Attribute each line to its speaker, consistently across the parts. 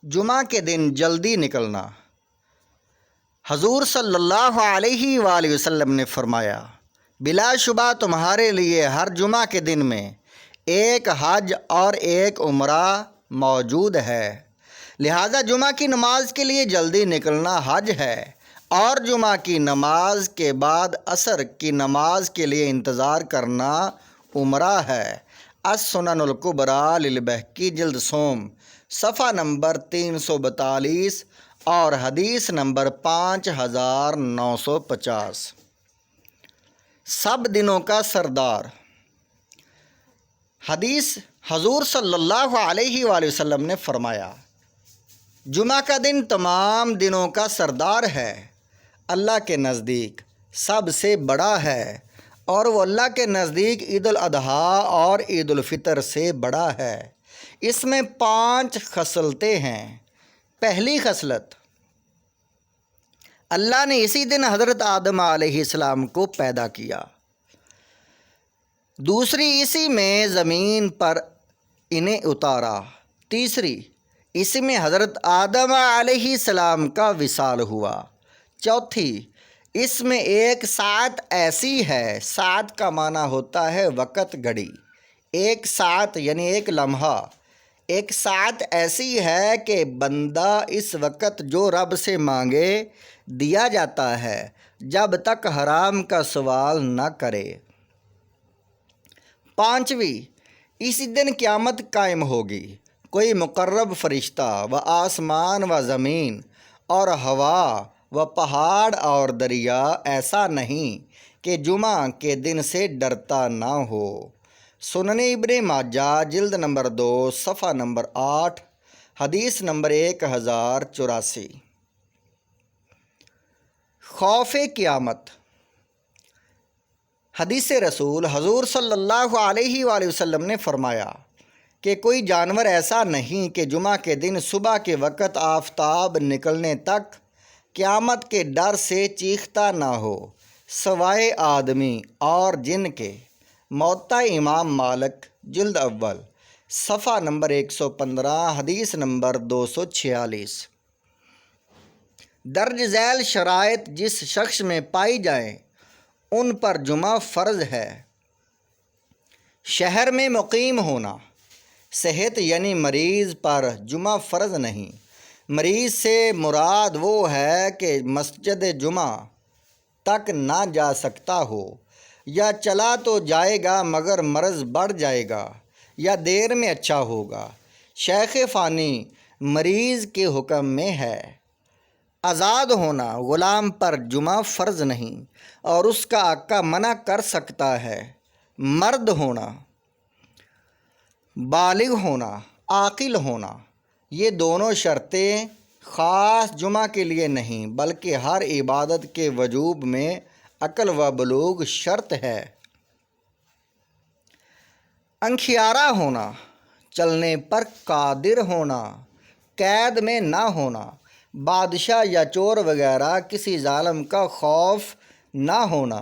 Speaker 1: جمعہ کے دن جلدی نکلنا۔ حضور صلی اللہ علیہ وآلہ وسلم نے فرمایا، بلا شبہ تمہارے لیے ہر جمعہ کے دن میں ایک حج اور ایک عمرہ موجود ہے، لہذا جمعہ کی نماز کے لیے جلدی نکلنا حج ہے اور جمعہ کی نماز کے بعد عصر کی نماز کے لیے انتظار کرنا عمرہ ہے۔ السنن الکبریٰ للبیہقی جلد سوم صفحہ نمبر 342 اور حدیث نمبر 5950۔ سب دنوں کا سردار۔ حدیث حضور صلی اللہ علیہ وآلہ وسلم نے فرمایا، جمعہ کا دن تمام دنوں کا سردار ہے، اللہ کے نزدیک سب سے بڑا ہے، اور وہ اللہ کے نزدیک عید الاضحیٰ اور عید الفطر سے بڑا ہے۔ اس میں 5 خصلتیں ہیں۔ پہلی خصلت، اللہ نے اسی دن حضرت آدم علیہ السلام کو پیدا کیا۔ دوسری، اسی میں زمین پر انہیں اتارا۔ تیسری، اسی میں حضرت آدم علیہ السلام کا وصال ہوا۔ چوتھی، اس میں ایک ساعت ایسی ہے، ساعت کا معنی ہوتا ہے وقت گھڑی، ایک ساعت یعنی ایک لمحہ، ایک ساعت ایسی ہے کہ بندہ اس وقت جو رب سے مانگے دیا جاتا ہے جب تک حرام کا سوال نہ کرے۔ پانچویں، اسی دن قیامت قائم ہوگی، کوئی مقرب فرشتہ و آسمان و زمین اور ہوا و پہاڑ اور دریا ایسا نہیں کہ جمعہ کے دن سے ڈرتا نہ ہو۔ سنن ابن ماجہ جلد نمبر 2 صفحہ نمبر 8 حدیث نمبر 1084۔ خوف قیامت۔ حدیث رسول حضور صلی اللہ علیہ وآلہ وسلم نے فرمایا کہ کوئی جانور ایسا نہیں کہ جمعہ کے دن صبح کے وقت آفتاب نکلنے تک قیامت کے ڈر سے چیختا نہ ہو، سوائے آدمی اور جن کے۔ موطا امام مالک جلد اول صفحہ نمبر 115 حدیث نمبر 246۔ درج ذیل شرائط جس شخص میں پائی جائیں ان پر جمعہ فرض ہے۔ شہر میں مقیم ہونا۔ صحت یعنی مریض پر جمعہ فرض نہیں۔ مریض سے مراد وہ ہے کہ مسجد جمعہ تک نہ جا سکتا ہو، یا چلا تو جائے گا مگر مرض بڑھ جائے گا یا دیر میں اچھا ہوگا۔ شیخ فانی مریض کے حکم میں ہے۔ آزاد ہونا۔ غلام پر جمعہ فرض نہیں اور اس کا آقا منع کر سکتا ہے۔ مرد ہونا۔ بالغ ہونا، عاقل ہونا، یہ دونوں شرطیں خاص جمعہ کے لیے نہیں بلکہ ہر عبادت کے وجوب میں عقل و بلوغ شرط ہے۔ انکھیارہ ہونا، چلنے پر قادر ہونا، قید میں نہ ہونا، بادشاہ یا چور وغیرہ کسی ظالم کا خوف نہ ہونا،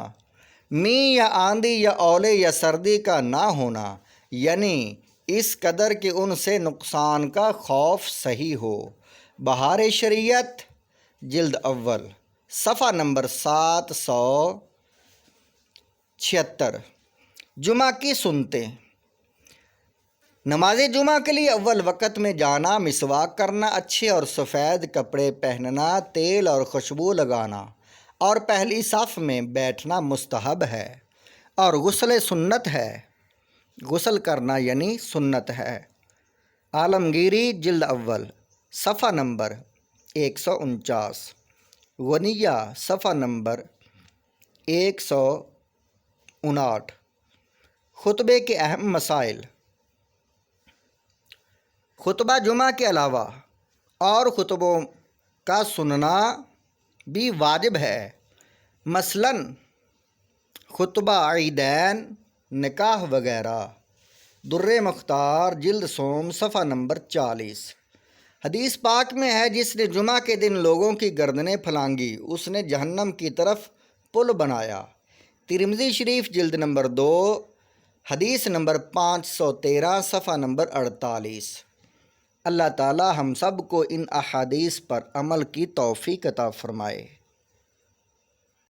Speaker 1: مینہ یا آندھی یا اولے یا سردی کا نہ ہونا، یعنی اس قدر کہ ان سے نقصان کا خوف صحیح ہو۔ بہار شریعت جلد اول صفحہ نمبر 776۔ جمعہ کی سنتیں۔ نماز جمعہ کے لیے اول وقت میں جانا، مسواک کرنا، اچھے اور سفید کپڑے پہننا، تیل اور خوشبو لگانا اور پہلی صف میں بیٹھنا مستحب ہے، اور غسل سنت ہے۔ غسل کرنا یعنی سنت ہے۔ عالمگیری جلد اول صفحہ نمبر 149۔ غنیہ صفحہ نمبر 159۔ خطبے کے اہم مسائل۔ خطبہ جمعہ کے علاوہ اور خطبوں کا سننا بھی واجب ہے، مثلاً خطبہ عیدین، نکاح وغیرہ۔ در مختار جلد سوم صفحہ نمبر 40۔ حدیث پاک میں ہے، جس نے جمعہ کے دن لوگوں کی گردنیں پھلانگی اس نے جہنم کی طرف پل بنایا۔ ترمذی شریف جلد نمبر 2 حدیث نمبر 513 صفحہ نمبر 48۔ اللہ تعالی ہم سب کو ان احادیث پر عمل کی توفیق عطا فرمائے۔